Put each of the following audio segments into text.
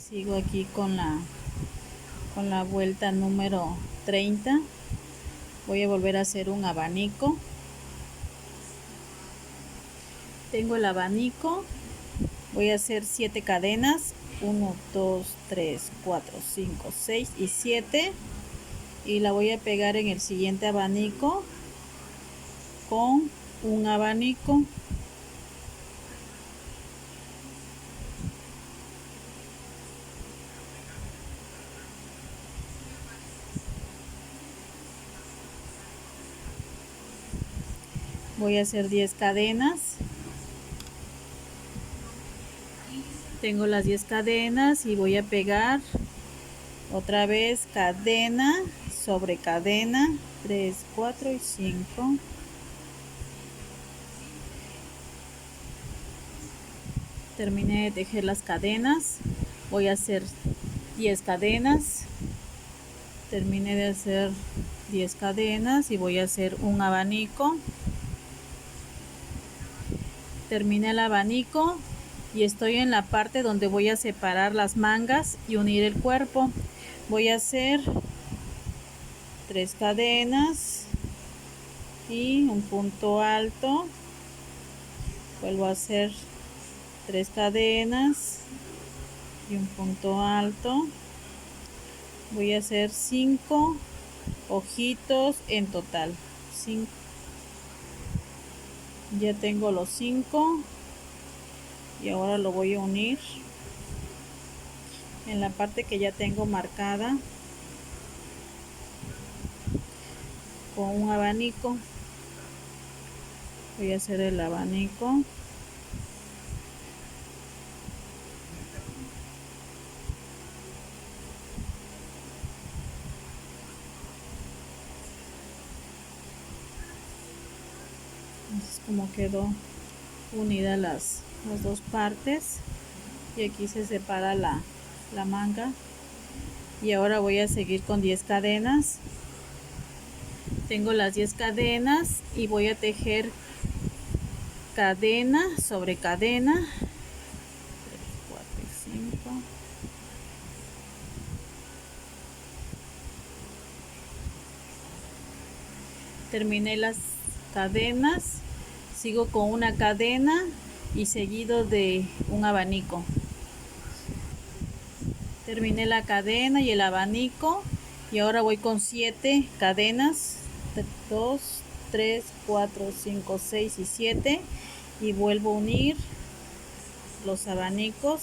Sigo aquí con la vuelta número 30. Voy a volver a hacer un abanico. Tengo el abanico. Voy a hacer 7 cadenas. 1, 2, 3, 4, 5, 6 y 7. Y la voy a pegar en el siguiente abanico con un abanico. Voy a hacer 10 cadenas. Tengo las 10 cadenas y voy a pegar otra vez cadena sobre cadena, 3, 4 y 5. Terminé de tejer las cadenas. Voy a hacer 10 cadenas. Terminé de hacer 10 cadenas y voy a hacer un abanico. Terminé el abanico y estoy en la parte donde voy a separar las mangas y unir el cuerpo. Voy a hacer 3 cadenas y un punto alto. Vuelvo a hacer 3 cadenas y un punto alto. Voy a hacer 5 ojitos en total. 5. Ya tengo los 5 y ahora lo voy a unir en la parte que ya tengo marcada con un abanico. Voy a hacer el abanico. Así es como quedó unida las dos partes y aquí se separa la manga. Y ahora voy a seguir con 10 cadenas. Tengo las 10 cadenas y voy a tejer cadena sobre cadena, 3, 4 y 5. Terminé las cadenas, sigo con una cadena y seguido de un abanico. Terminé la cadena y el abanico y ahora voy con 7 cadenas, 2, 3, 4, 5, 6 y 7 y vuelvo a unir los abanicos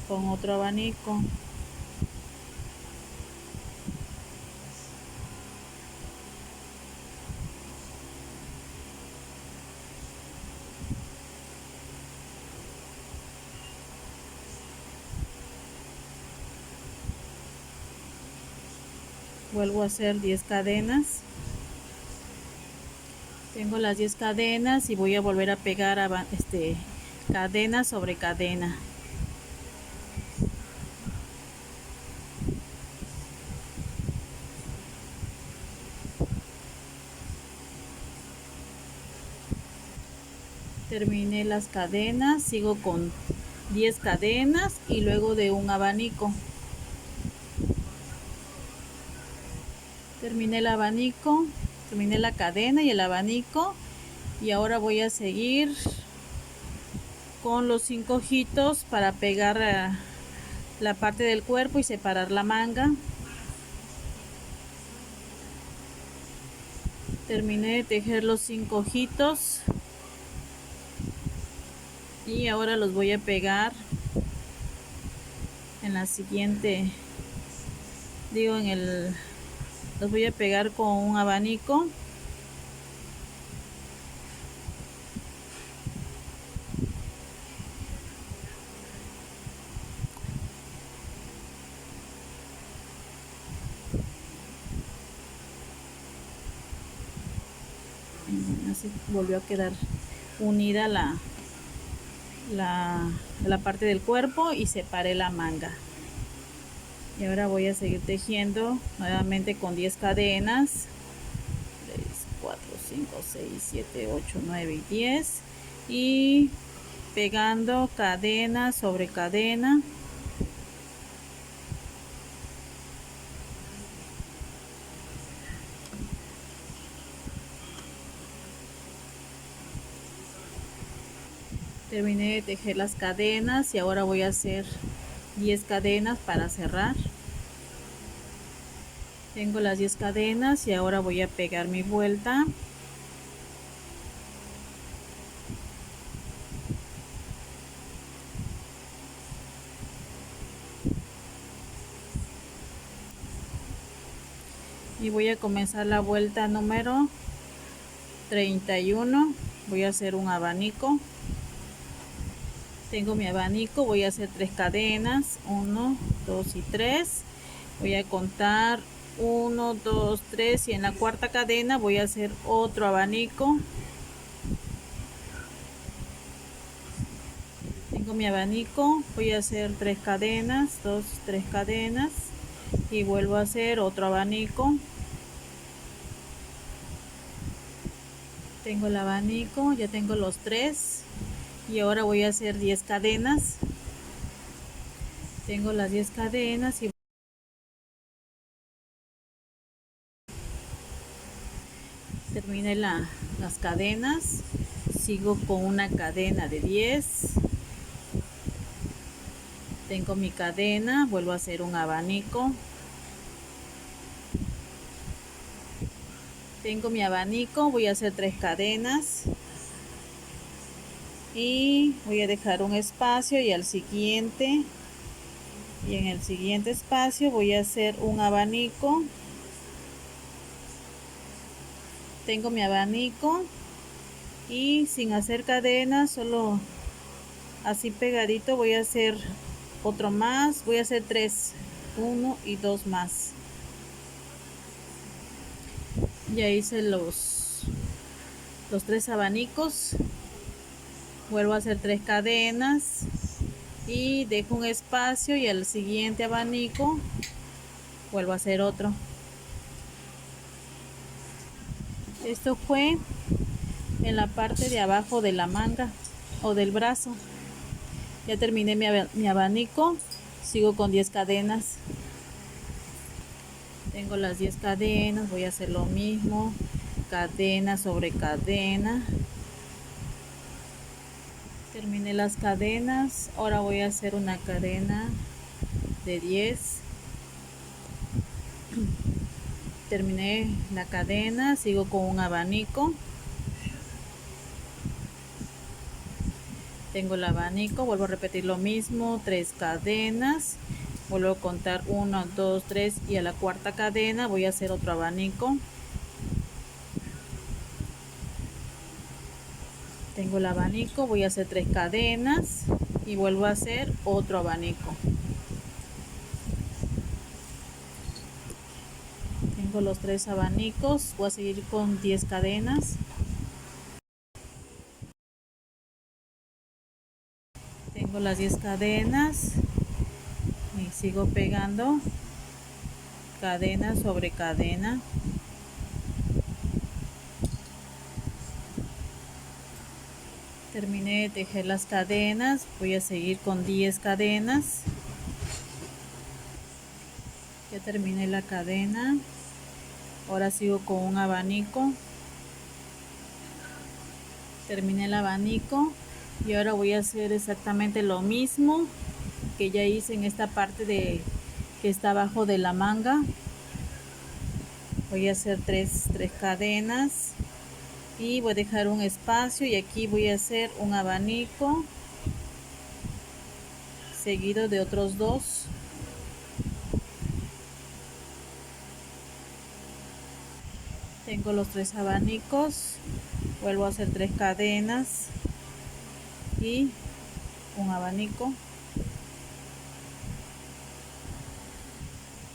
con otro abanico. Vuelvo a hacer 10 cadenas. Tengo las 10 cadenas y voy a volver a pegar cadena sobre cadena. Terminé las cadenas, sigo con 10 cadenas y luego de un abanico. Terminé el abanico, terminé la cadena y el abanico y ahora voy a seguir con los 5 ojitos para pegar la parte del cuerpo y separar la manga. Terminé de tejer los 5 ojitos y ahora los voy a pegar en la siguiente, los voy a pegar con un abanico. Así volvió a quedar unida la parte del cuerpo y separé la manga. Y ahora voy a seguir tejiendo nuevamente con 10 cadenas, 3, 4, 5, 6, 7, 8, 9 y 10 y pegando cadena sobre cadena. Terminé de tejer las cadenas y ahora voy a hacer 10 cadenas para cerrar. Tengo las 10 cadenas y ahora voy a pegar mi vuelta. Y voy a comenzar la vuelta número 31. Voy a hacer un abanico. Tengo mi abanico, voy a hacer 3 cadenas, 1, 2 y 3. Voy a contar 1, 2, 3 y en la cuarta cadena voy a hacer otro abanico. Tengo mi abanico, voy a hacer 3 cadenas, 2, 3 cadenas y vuelvo a hacer otro abanico. Tengo el abanico, ya tengo los 3 y ahora voy a hacer 10 cadenas. Tengo las 10 cadenas y terminé las cadenas. Sigo con una cadena de 10. Tengo mi cadena, vuelvo a hacer un abanico. Tengo mi abanico, voy a hacer 3 cadenas y voy a dejar un espacio y al siguiente y en el siguiente espacio voy a hacer un abanico. Tengo mi abanico y sin hacer cadenas, solo así pegadito voy a hacer otro más. Voy a hacer 3, 1 y 2 más. Ya hice los 3 abanicos. Vuelvo a hacer 3 cadenas y dejo un espacio y al siguiente abanico vuelvo a hacer otro. Esto fue en la parte de abajo de la manga o del brazo. Ya terminé mi abanico, sigo con 10 cadenas. Tengo las 10 cadenas, voy a hacer lo mismo, cadena sobre cadena. Terminé las cadenas, ahora voy a hacer una cadena de 10. Terminé la cadena, sigo con un abanico. Tengo el abanico, vuelvo a repetir lo mismo, 3 cadenas. Vuelvo a contar 1, 2, 3 y a la cuarta cadena voy a hacer otro abanico. Tengo el abanico, voy a hacer 3 cadenas y vuelvo a hacer otro abanico. Tengo los 3 abanicos, voy a seguir con 10 cadenas. Tengo las 10 cadenas y sigo pegando cadena sobre cadena. Terminé de tejer las cadenas, voy a seguir con 10 cadenas. Ya terminé la cadena, ahora sigo con un abanico. Terminé el abanico y ahora voy a hacer exactamente lo mismo que ya hice en esta parte de que está abajo de la manga. Voy a hacer 3 cadenas y voy a dejar un espacio y aquí voy a hacer un abanico seguido de otros 2. Tengo los 3 abanicos, vuelvo a hacer 3 cadenas y un abanico.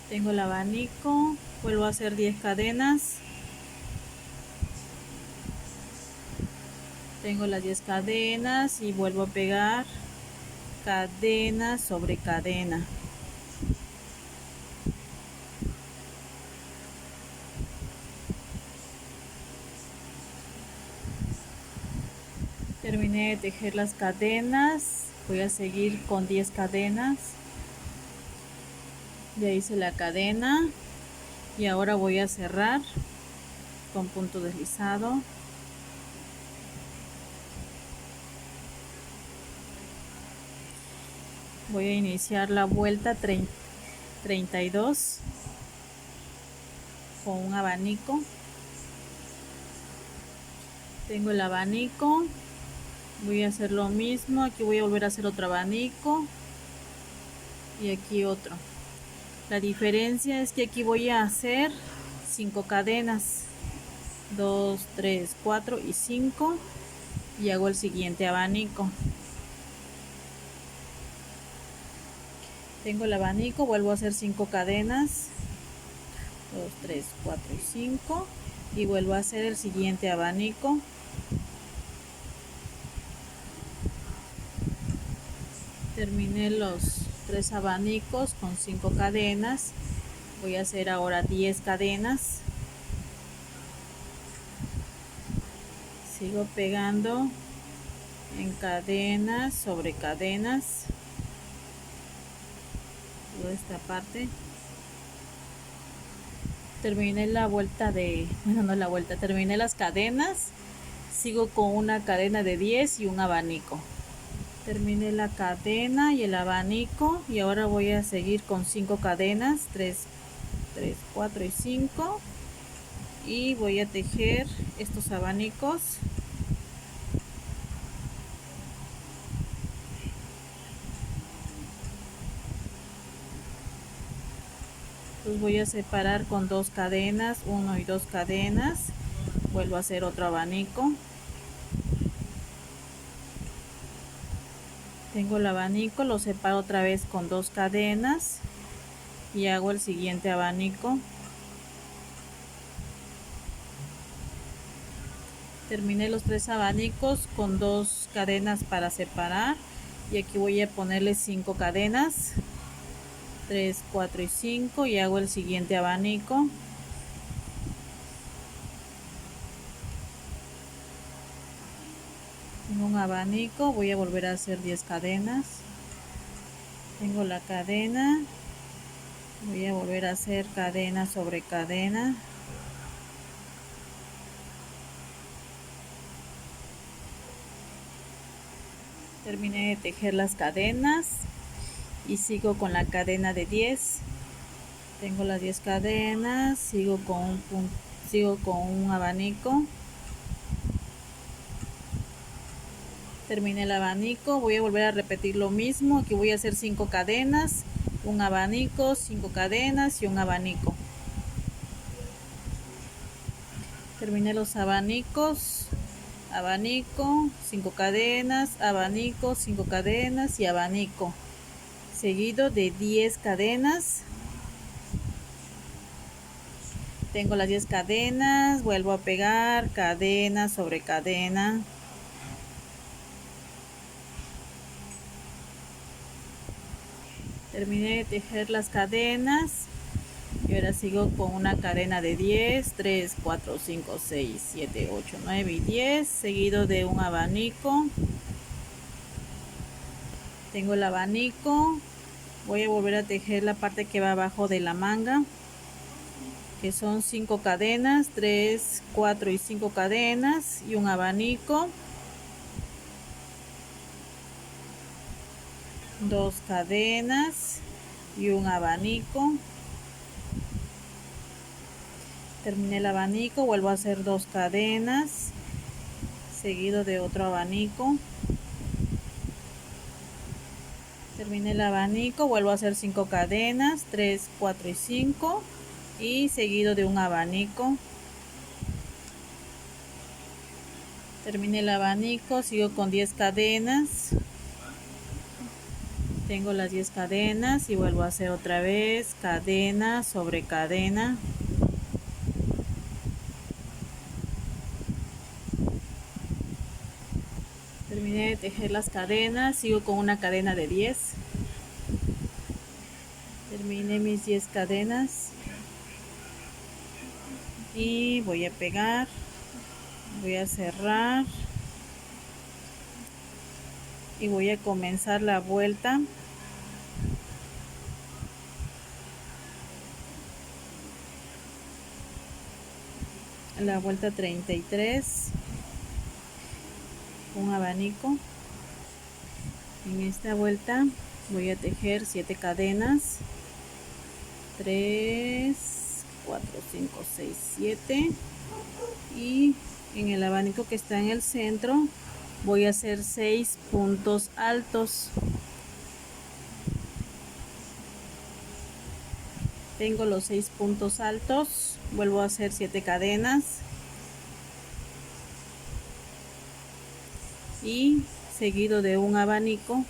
Tengo el abanico, vuelvo a hacer 10 cadenas. Tengo las 10 cadenas y vuelvo a pegar cadena sobre cadena. Terminé Terminé de tejer las cadenas, voy a seguir con 10 cadenas. Ya hice la cadena y ahora voy a cerrar con punto deslizado. Voy a iniciar la vuelta 32 con un abanico. Tengo el abanico, voy a hacer lo mismo, aquí voy a volver a hacer otro abanico y aquí otro. La diferencia es que aquí voy a hacer 5 cadenas, 2, 3, 4 y 5, y hago el siguiente abanico. Tengo el abanico, vuelvo a hacer 5 cadenas, 2, 3, 4 y 5, y vuelvo a hacer el siguiente abanico. Terminé los 3 abanicos con 5 cadenas. Voy a hacer ahora 10 cadenas. Sigo pegando en cadenas sobre cadenas toda esta parte. Terminé la vuelta terminé las cadenas. Sigo con una cadena de 10 y un abanico. Terminé la cadena y el abanico y ahora voy a seguir con 5 cadenas, 3, 4 y 5, y voy a tejer estos abanicos. Los voy a separar con 2 cadenas, 1 y 2 cadenas. Vuelvo a hacer otro abanico. Tengo el abanico, lo separo otra vez con 2 cadenas y hago el siguiente abanico. Terminé los 3 abanicos con 2 cadenas para separar y aquí voy a ponerle 5 cadenas, 3, 4 y 5, y hago el siguiente abanico. Tengo un abanico, voy a volver a hacer 10 cadenas. Tengo la cadena, voy a volver a hacer cadena sobre cadena. Terminé de tejer las cadenas y sigo con la cadena de 10. Tengo las 10 cadenas, sigo con un abanico. Terminé el abanico, voy a volver a repetir lo mismo. Aquí voy a hacer 5 cadenas, un abanico, 5 cadenas y un abanico. Terminé los abanicos, abanico, 5 cadenas, abanico, 5 cadenas y abanico, seguido de 10 cadenas. Tengo las 10 cadenas, vuelvo a pegar cadena sobre cadena. Terminé de tejer las cadenas y ahora sigo con una cadena de 10, 3, 4, 5, 6, 7, 8, 9 y 10, seguido de un abanico. Tengo el abanico, voy a volver a tejer la parte que va abajo de la manga, que son 5 cadenas, 3, 4 y 5 cadenas y un abanico, 2 cadenas y un abanico. Terminé el abanico, vuelvo a hacer 2 cadenas seguido de otro abanico. Terminé el abanico, vuelvo a hacer 5 cadenas, 3, 4 y 5, y seguido de un abanico. Terminé el abanico, sigo con 10 cadenas. Tengo las 10 cadenas y vuelvo a hacer otra vez cadena sobre cadena. Terminé de tejer las cadenas, sigo con una cadena de 10. Terminé mis 10 cadenas y voy a pegar, voy a cerrar y voy a comenzar la vuelta. La vuelta 33, un abanico. En esta vuelta voy a tejer 7 cadenas, 3, 4, 5, 6, 7, y en el abanico que está en el centro voy a hacer 6 puntos altos. Tengo los 6 puntos altos, vuelvo a hacer 7 cadenas y seguido de un abanico.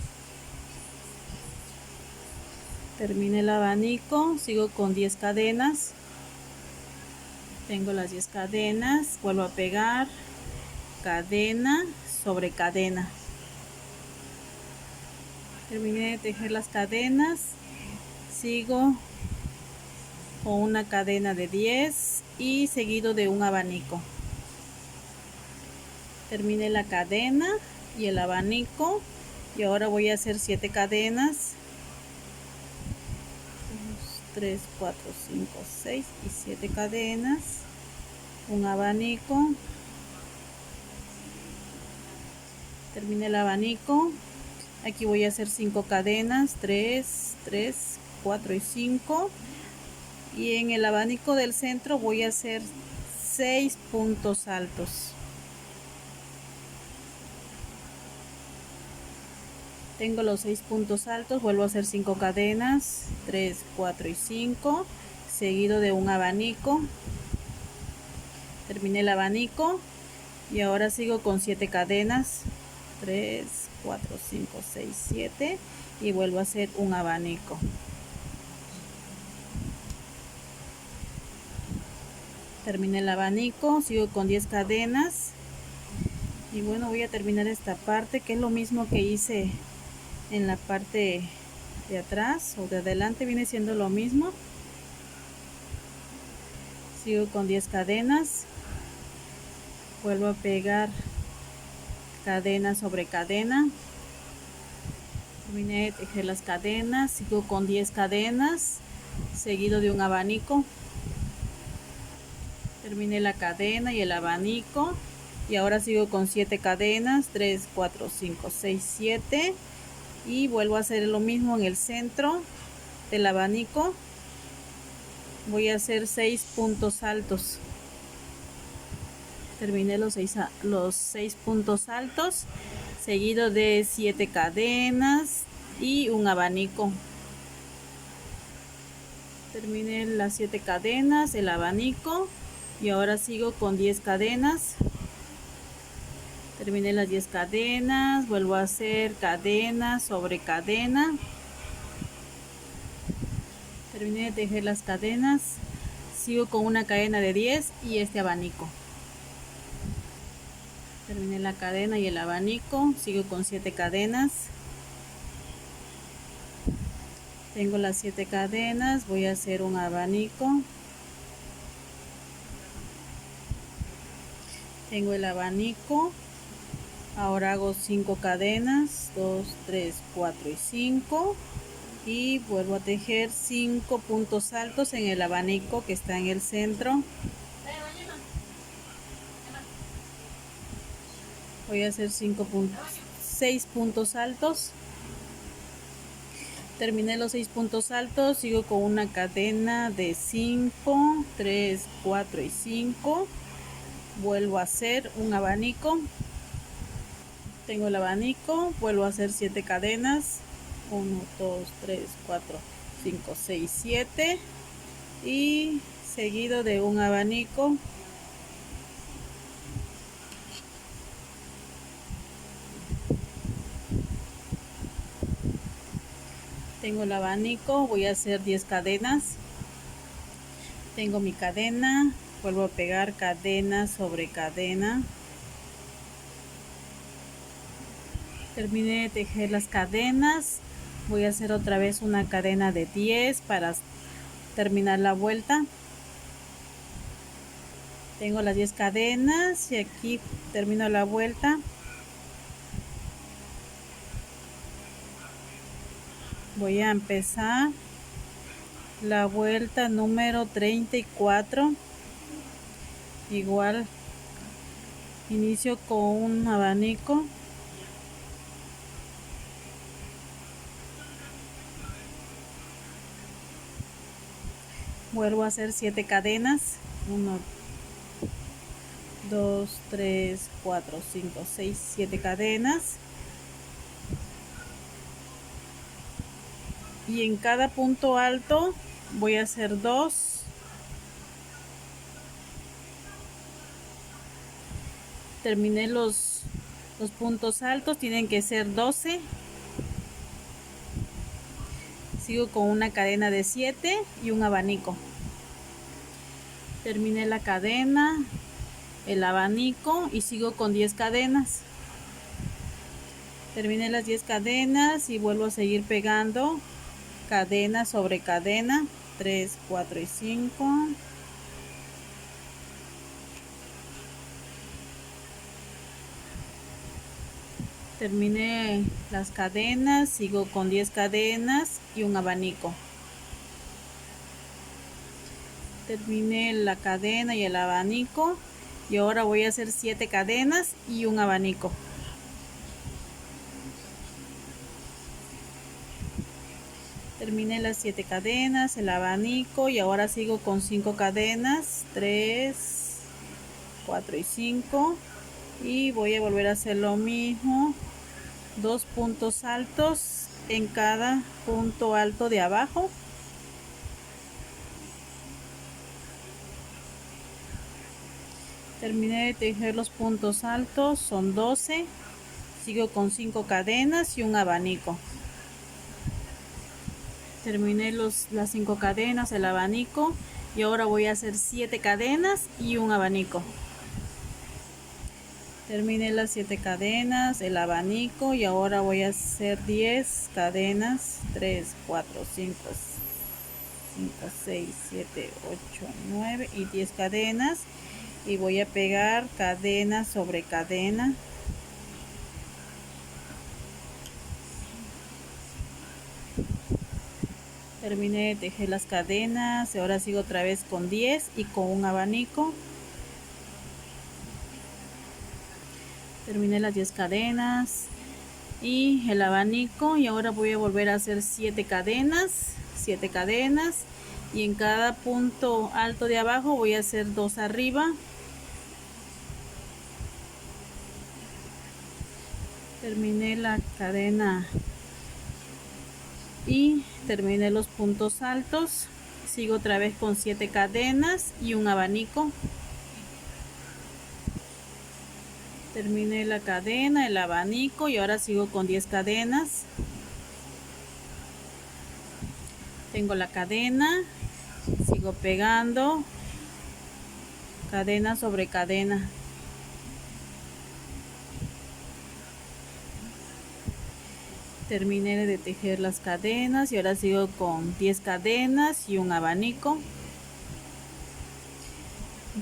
Terminé el abanico, sigo con 10 cadenas. Tengo las 10 cadenas, vuelvo a pegar cadena sobre cadena. Terminé de tejer las cadenas, sigo con una cadena de 10 y seguido de un abanico. Terminé la cadena y el abanico y ahora voy a hacer 7 cadenas, 3, 4, 5, 6 y 7 cadenas, un abanico. Terminé el abanico, aquí voy a hacer 5 cadenas, 3, 4 y 5, y en el abanico del centro voy a hacer 6 puntos altos. Tengo los 6 puntos altos, vuelvo a hacer 5 cadenas, 3, 4 y 5, seguido de un abanico. Terminé el abanico y ahora sigo con 7 cadenas, 3, 4, 5, 6, 7, y vuelvo a hacer un abanico. Terminé el abanico, sigo con 10 cadenas y bueno, voy a terminar esta parte, que es lo mismo que hice en la parte de atrás o de adelante, viene siendo lo mismo. Sigo con 10 cadenas, vuelvo a pegar cadena sobre cadena. Terminé de tejer las cadenas, sigo con 10 cadenas, seguido de un abanico. Terminé la cadena y el abanico y ahora sigo con 7 cadenas, 3, 4, 5, 6, 7, y vuelvo a hacer lo mismo en el centro del abanico. Voy a hacer 6 puntos altos. Terminé los 6 puntos altos, seguido de 7 cadenas y un abanico. Terminé las 7 cadenas, el abanico, y ahora sigo con 10 cadenas. Terminé las 10 cadenas, vuelvo a hacer cadena sobre cadena. Terminé de tejer las cadenas, sigo con una cadena de 10 y este abanico. Terminé la cadena y el abanico, sigo con 7 cadenas. Tengo las 7 cadenas, voy a hacer un abanico. Tengo el abanico. Ahora hago 5 cadenas, 2, 3, 4 y 5, y vuelvo a tejer 5 puntos altos en el abanico que está en el centro. Voy a hacer 6 puntos altos. Terminé los 6 puntos altos, sigo con una cadena de 5, 3, 4 y 5. Vuelvo a hacer un abanico. Tengo el abanico, vuelvo a hacer 7 cadenas, 1, 2, 3, 4, 5, 6, 7, y seguido de un abanico. Tengo el abanico, voy a hacer 10 cadenas. Tengo mi cadena, vuelvo a pegar cadena sobre cadena. Terminé de tejer las cadenas, voy a hacer otra vez una cadena de 10 para terminar la vuelta. Tengo las 10 cadenas y aquí termino la vuelta. Voy a empezar la vuelta número 34. Igual inicio con un abanico. Vuelvo a hacer 7 cadenas. 1, 2, 3, 4, 5, 6, 7 cadenas. Y en cada punto alto voy a hacer 2. Terminé los puntos altos, tienen que ser 12. Sigo con una cadena de 7 y un abanico. Terminé la cadena, el abanico y sigo con 10 cadenas. Terminé las 10 cadenas y vuelvo a seguir pegando cadena sobre cadena, 3, 4 y 5. Terminé las cadenas, sigo con 10 cadenas y un abanico. Terminé la cadena y el abanico y ahora voy a hacer 7 cadenas y un abanico. Terminé las 7 cadenas, el abanico y ahora sigo con 5 cadenas, 3, 4 y 5, y voy a volver a hacer lo mismo, 2 puntos altos en cada punto alto de abajo. Terminé de tejer los puntos altos, son 12, sigo con 5 cadenas y un abanico. Terminé las 5 cadenas, el abanico, y ahora voy a hacer 7 cadenas y un abanico. Terminé las 7 cadenas, el abanico, y ahora voy a hacer 10 cadenas, 3, 4, 5, 6, 7, 8, 9 y 10 cadenas, y voy a pegar cadena sobre cadena. Terminé de tejer las cadenas, ahora sigo otra vez con 10 y con un abanico. Terminé las 10 cadenas y el abanico, y ahora voy a volver a hacer 7 cadenas, y en cada punto alto de abajo voy a hacer 2 arriba. Terminé la cadena y terminé los puntos altos, sigo otra vez con 7 cadenas y un abanico. Terminé la cadena, el abanico, y ahora sigo con 10 cadenas. Tengo la cadena, sigo pegando cadena sobre cadena. Terminé de tejer las cadenas y ahora sigo con 10 cadenas y un abanico.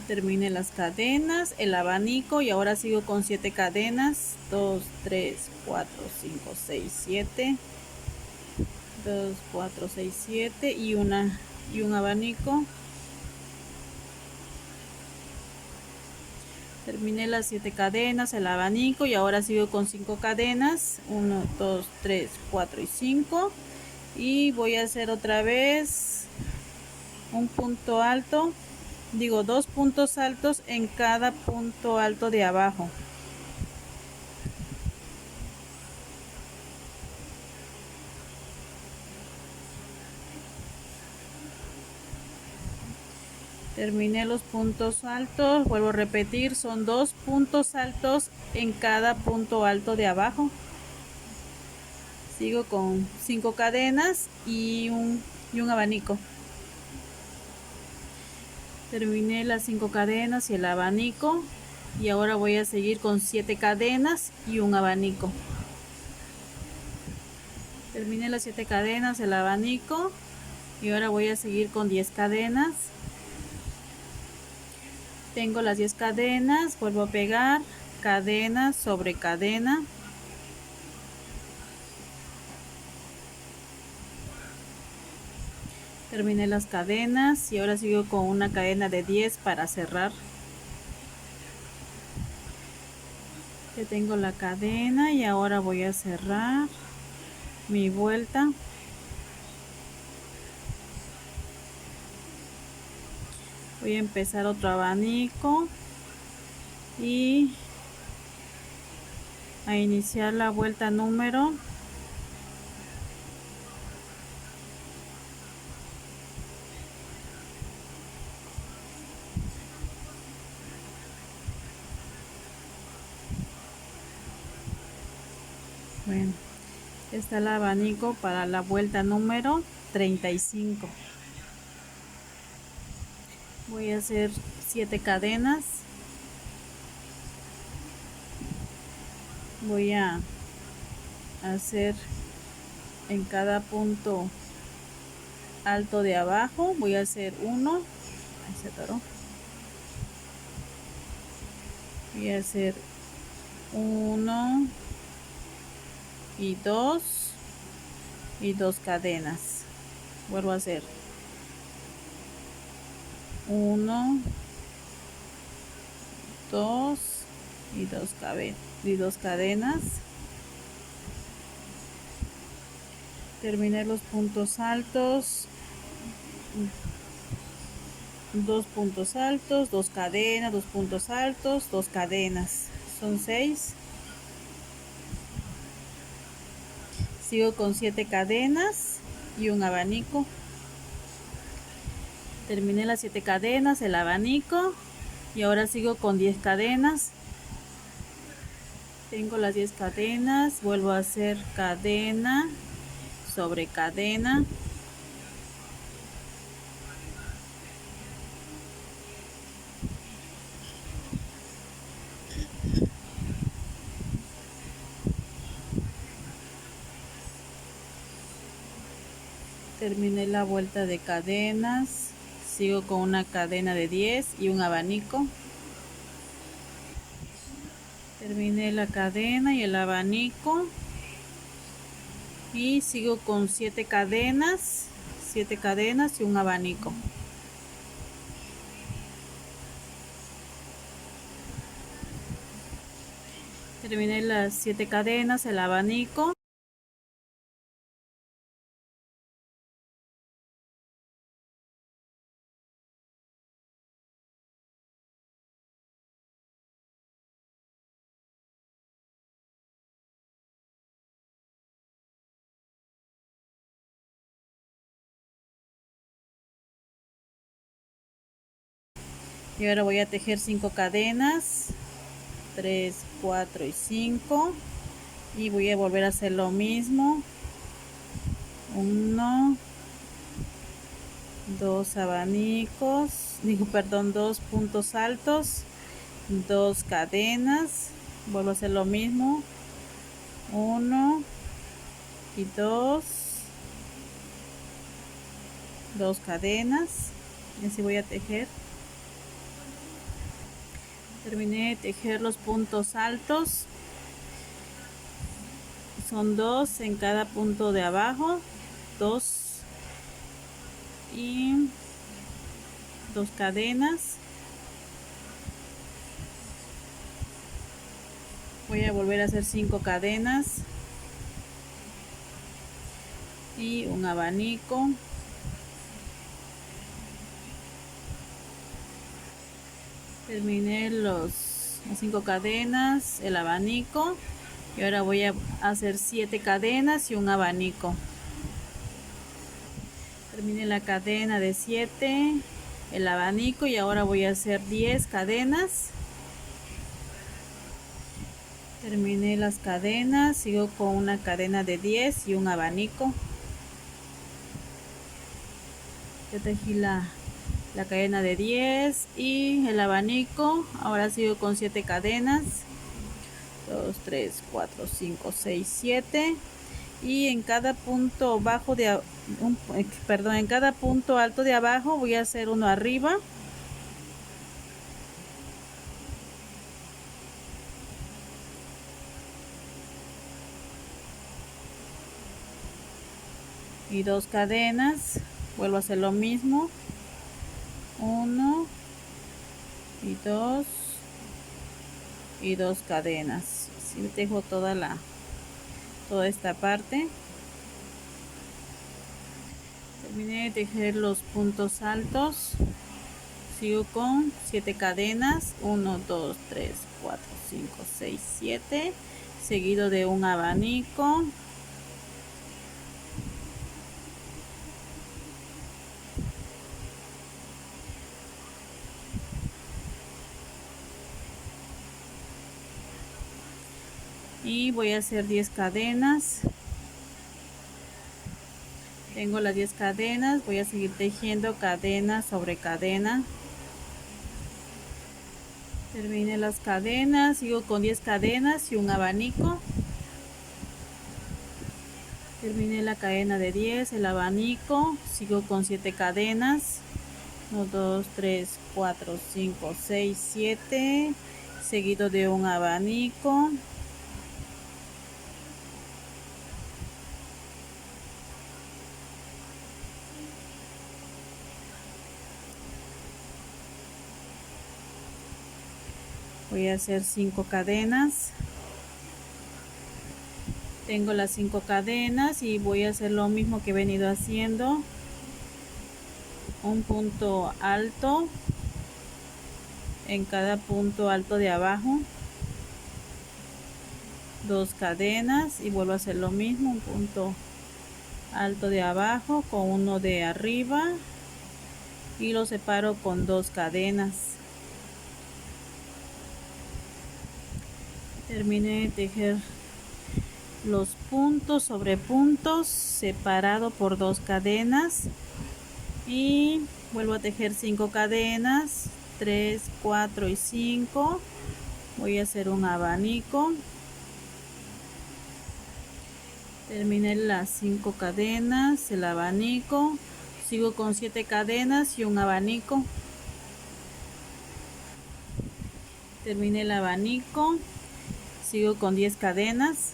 Terminé las cadenas, el abanico, y ahora sigo con 7 cadenas, 2, 3, 4, 5, 6, 7, 2, 4, 6, 7 y un abanico. Terminé las 7 cadenas, el abanico, y ahora sigo con 5 cadenas, 1, 2, 3, 4 y 5, y voy a hacer otra vez un punto alto, digo 2 puntos altos en cada punto alto de abajo. Terminé los puntos altos, vuelvo a repetir, son 2 puntos altos en cada punto alto de abajo. Sigo con 5 cadenas y un abanico. Terminé las 5 cadenas y el abanico, y ahora voy a seguir con 7 cadenas y un abanico. Terminé las 7 cadenas, el abanico, y ahora voy a seguir con 10 cadenas. Tengo las 10 cadenas, vuelvo a pegar cadena sobre cadena. Terminé las cadenas y ahora sigo con una cadena de 10 para cerrar. Ya tengo la cadena y ahora voy a cerrar mi vuelta. Voy a empezar otro abanico y a iniciar la vuelta número 35. Está el abanico para la vuelta número 35. Voy a hacer 7 cadenas. Voy a hacer en cada punto alto de abajo, voy a hacer 1. Ahí se atoró. Voy a hacer 1 y 2 y 2 cadenas. Vuelvo a hacer 1, 2 y 2 cadenas. Terminé los puntos altos, 2 puntos altos, 2 cadenas, 2 puntos altos, 2 cadenas, son 6. Sigo con 7 cadenas y un abanico. Terminé las 7 cadenas, el abanico y ahora sigo con 10 cadenas. Tengo las 10 cadenas, vuelvo a hacer cadena sobre cadena. Terminé la vuelta de cadenas, sigo con una cadena de 10 y un abanico. Terminé la cadena y el abanico y sigo con 7 cadenas y un abanico. Terminé las 7 cadenas, el abanico. Y ahora voy a tejer 5 cadenas, 3, 4 y 5. Y voy a volver a hacer lo mismo. 1, 2 abanicos, perdón, 2 puntos altos, 2 cadenas. Vuelvo a hacer lo mismo. 1 y 2 cadenas. Y así voy a tejer. Terminé de tejer los puntos altos, son 2 en cada punto de abajo, 2 y 2 cadenas. Voy a volver a hacer 5 cadenas y un abanico. Terminé las 5 cadenas, el abanico y ahora voy a hacer 7 cadenas y un abanico. Terminé la cadena de 7, el abanico y ahora voy a hacer 10 cadenas. Terminé las cadenas, sigo con una cadena de 10 y un abanico. Ya tejí la cadena de 10 y el abanico. Ahora sigo con 7 cadenas, 2, 3, 4, 5, 6, 7 y en cada punto bajo en cada punto alto de abajo voy a hacer uno arriba y 2 cadenas. vuelvo a hacer lo mismo, 1 y 2 y 2 cadenas. Así dejo toda esta parte. Terminé de tejer los puntos altos, sigo con 7 cadenas, 1 2 3 4 5 6 7, seguido de un abanico, y voy a hacer 10 cadenas. Tengo las 10 cadenas, voy a seguir tejiendo cadena sobre cadena. Terminé las cadenas, sigo con 10 cadenas y un abanico. Terminé la cadena de 10, el abanico, sigo con 7 cadenas, 1 2 3 4 5 6 7, seguido de un abanico. Voy a hacer 5 cadenas. Tengo las 5 cadenas y voy a hacer lo mismo que he venido haciendo. Un punto alto en cada punto alto de abajo, 2 cadenas y vuelvo a hacer lo mismo, un punto alto de abajo con uno de arriba y lo separo con 2 cadenas. Terminé de tejer los puntos sobre puntos separado por 2 cadenas y vuelvo a tejer 5 cadenas, 3 4 y 5. Voy a hacer un abanico. Terminé las 5 cadenas, el abanico, sigo con 7 cadenas y un abanico. Terminé el abanico, sigo con 10 cadenas.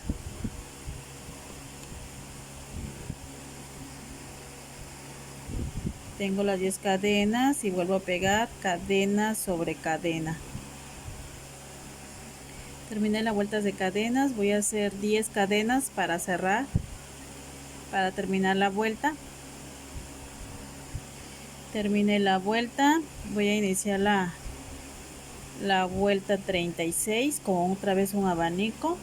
Tengo las 10 cadenas y vuelvo a pegar cadena sobre cadena. Terminé las vueltas de cadenas, voy a hacer 10 cadenas para cerrar, para terminar la vuelta. Terminé la vuelta, voy a iniciar la vuelta 36 con otra vez un abanico.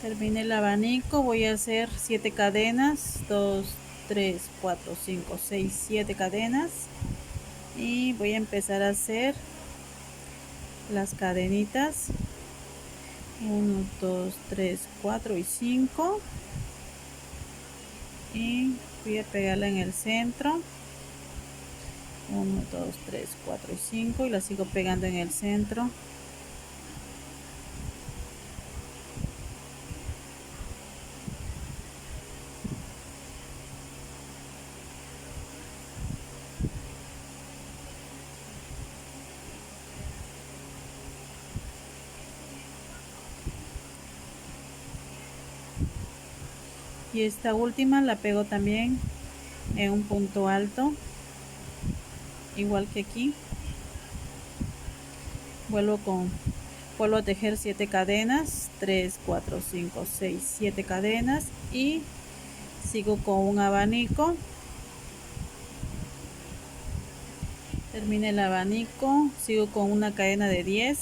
Terminé el abanico, voy a hacer 7 cadenas, 2 3 4 5 6 7 cadenas y voy a empezar a hacer las cadenitas, 1 2 3 4 y 5 y voy a pegarla en el centro, 1 2 3 4 y 5 y la sigo pegando en el centro. Y esta última la pego también en un punto alto, igual que aquí. Vuelvo a tejer 7 cadenas, 3 4 5 6 7 cadenas y sigo con un abanico. Terminé el abanico, sigo con una cadena de 10.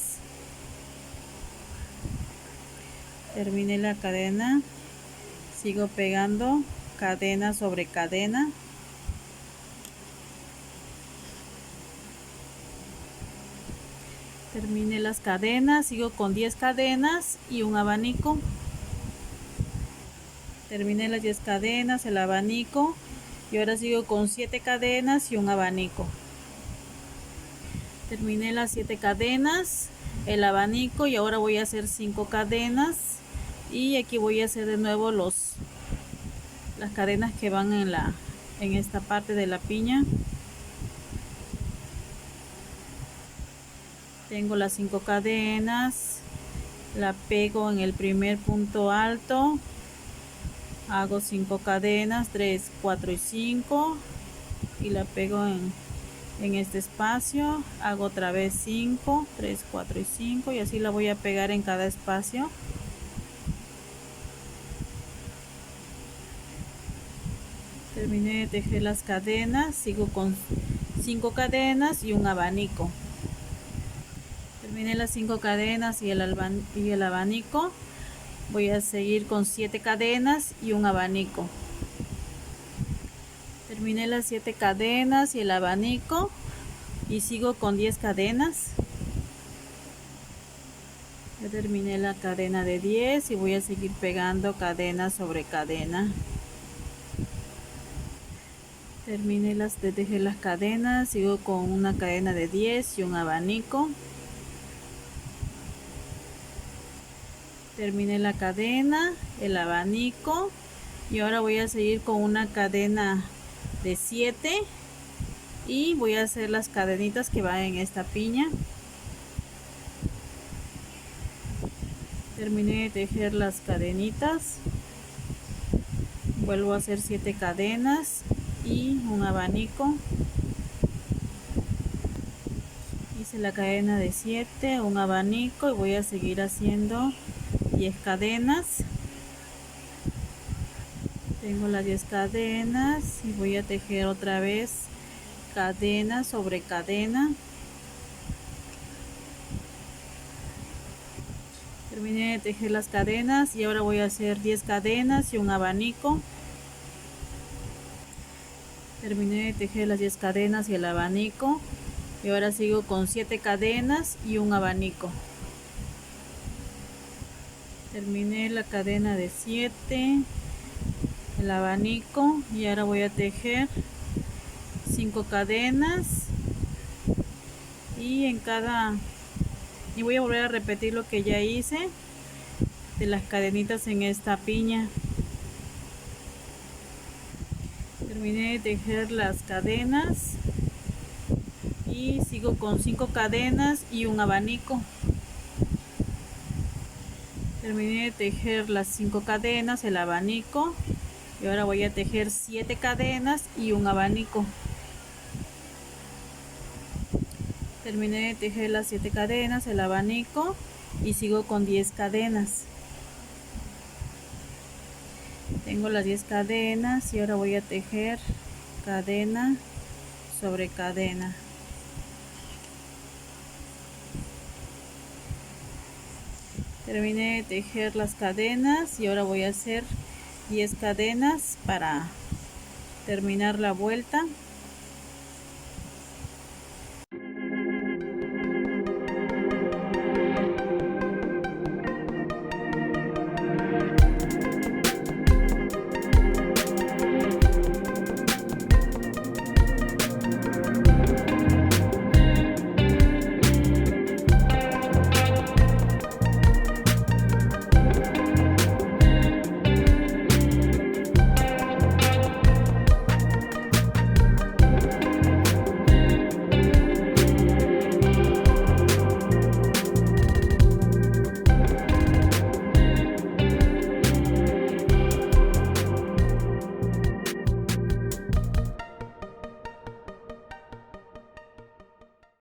Terminé la cadena, sigo pegando cadena sobre cadena. Terminé las cadenas, sigo con 10 cadenas y un abanico. Terminé las 10 cadenas, el abanico y ahora sigo con 7 cadenas y un abanico. Terminé las 7 cadenas, el abanico y ahora voy a hacer 5 cadenas y aquí voy a hacer de nuevo las cadenas que van en esta parte de la piña. Tengo las 5 cadenas, la pego en el primer punto alto, hago 5 cadenas, 3, 4 y 5, y la pego en este espacio. Hago otra vez 5, 3, 4 y 5, y así la voy a pegar en cada espacio. Terminé de tejer las cadenas, sigo con 5 cadenas y un abanico. Terminé las 5 cadenas y el abanico. Voy a seguir con 7 cadenas y un abanico. Terminé las 7 cadenas y el abanico y sigo con 10 cadenas. Ya terminé la cadena de 10 y voy a seguir pegando cadena sobre cadena. Terminé de tejer las cadenas, sigo con una cadena de 10 y un abanico. Terminé la cadena, el abanico, y ahora voy a seguir con una cadena de 7 y voy a hacer las cadenitas que van en esta piña. Terminé de tejer las cadenitas, vuelvo a hacer 7 cadenas y un abanico. Hice la cadena de 7, un abanico, y voy a seguir haciendo 10 cadenas. Tengo las 10 cadenas y voy a tejer otra vez cadena sobre cadena. Terminé de tejer las cadenas y ahora voy a hacer 10 cadenas y un abanico. Terminé de tejer las 10 cadenas y el abanico, y ahora sigo con 7 cadenas y un abanico. Terminé la cadena de 7, el abanico, y ahora voy a tejer 5 cadenas y voy a volver a repetir lo que ya hice de las cadenitas en esta piña. Terminé de tejer las cadenas y sigo con 5 cadenas y un abanico. Terminé de tejer las 5 cadenas, el abanico, y ahora voy a tejer 7 cadenas y un abanico. Terminé de tejer las 7 cadenas, el abanico, y sigo con 10 cadenas. Tengo las 10 cadenas y ahora voy a tejer cadena sobre cadena. Terminé de tejer las cadenas y ahora voy a hacer 10 cadenas para terminar la vuelta.